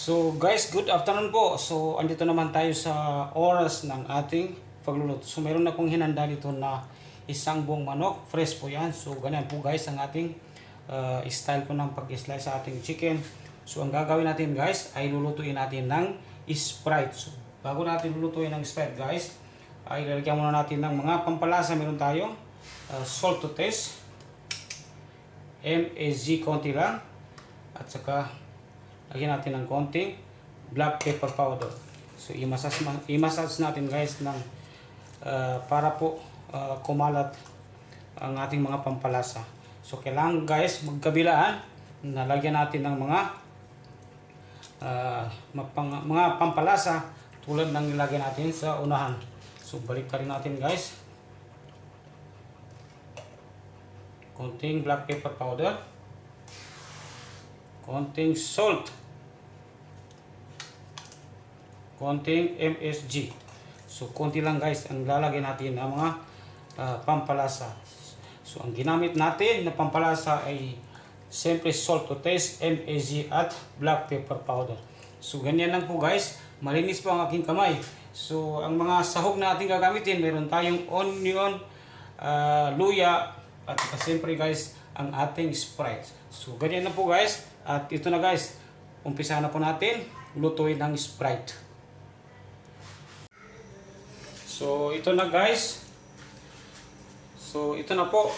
So guys, good afternoon po. So andito naman tayo sa oras ng ating pagluluto. So meron na pong hinanda dito na isang buong manok. Fresh po yan. So ganyan po guys ang ating style po ng pag-slice sa ating chicken. So ang gagawin natin guys ay lulutuin natin ng Sprite. So bago natin lulutuin ng Sprite guys, ay lalagyan muna natin ng mga pampalasa. Meron tayong salt to taste, MSG konti lang, at saka lagyan natin ng konting black pepper powder. So i-massage natin guys ng para po kumalat ang ating mga pampalasa. So kailangan guys magkabilaan, nalagyan natin ng mga pampalasa tulad ng nilagay natin sa unahan. So balik rin natin guys. Konting black pepper powder, konting salt, konting MSG. So konti lang guys ang lalagay natin ng mga pampalasa. So ang ginamit natin na pampalasa ay siyempre salt to taste, MSG at black pepper powder. So ganyan lang po guys, malinis po ang aking kamay. So ang mga sahog na ating gagamitin, meron tayong onion, luya, at siyempre guys ang ating Sprite. So ganyan na po guys. At ito na guys, umpisa na po natin lutuin ng Sprite. So ito na guys. So ito na po,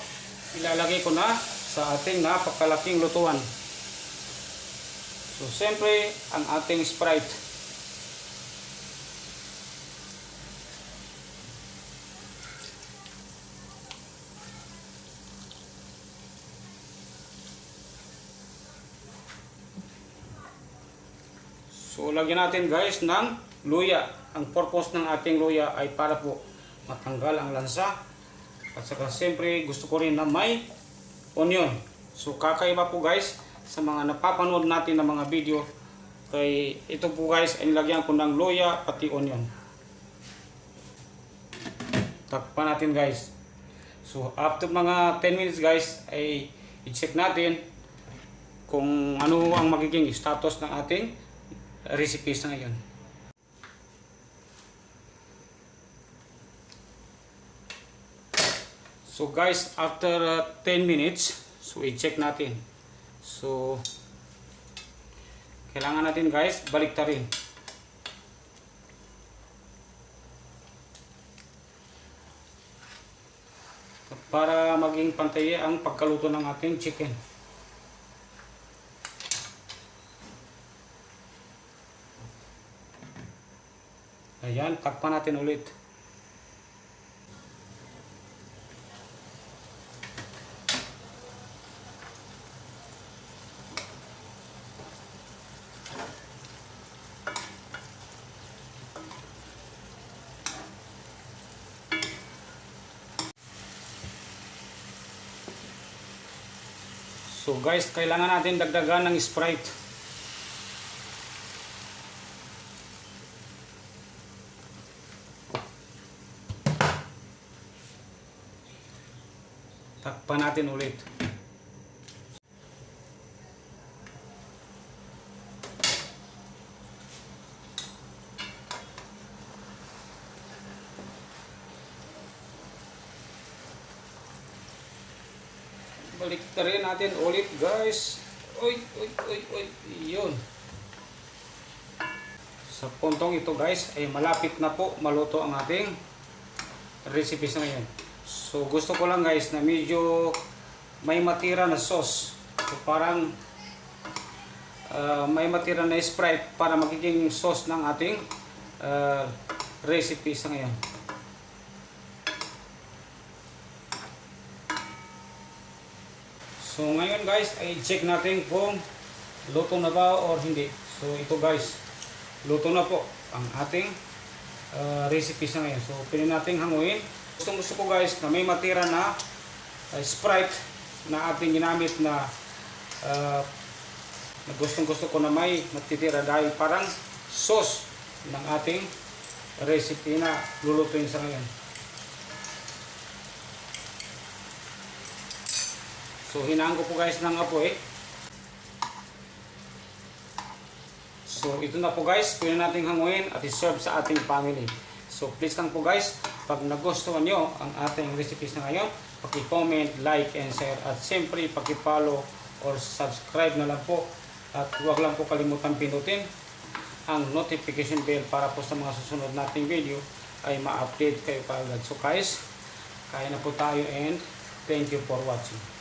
ilalagay ko na sa ating napakalaking lutuan. So siyempre ang ating Sprite. So lagyan natin guys ng luya. Ang purpose ng ating luya ay para po matanggal ang lansa. At saka siyempre gusto ko rin na may onion. So kakaiba po guys sa mga napapanood natin ng mga video. Kay ito po guys ay nilagyan ko ng luya pati onion. Takpan natin guys. So after mga 10 minutes guys ay i-check natin kung ano ang magiging status ng ating recipe sa ngayon. So guys, after 10 minutes, so i-check natin. So kailangan natin guys baliktarin. Para maging pantay ang pagkaluto ng ating chicken. Ayan, takpan natin ulit. So guys, kailangan natin dagdagan ng Sprite. Takpan natin ulit. Baliktarin natin ulit guys. Oy. Yun. Sa puntong ito guys ay malapit na po maluto ang ating recipe sa ngayon. So gusto ko lang guys na medyo may matira na sauce. So parang may matira na Sprite para magiging sauce ng ating recipe sa ngayon. So ngayon guys ay check natin kung luto na ba or hindi. So ito guys, luto na po ang ating recipe sa ngayon. So pwede natin hanguin. Gusto ko guys na may matira na Sprite na ating ginamit na gusto ko na may matitira dahil parang sauce ng ating recipe na lulutuin sa ngayon. So hinaan ko po guys ng apoy. So So ito na po guys, pwede natin hanguin at i-serve sa ating family. So please lang po guys, pag nagustuhan nyo ang ating recipes na ngayon, paki-comment, like, and share. At siyempre, paki-follow or subscribe na lang po. At huwag lang po kalimutan pinutin ang notification bell para po sa mga susunod nating video ay ma-update kayo kaagad. So guys, kaya na po tayo and thank you for watching.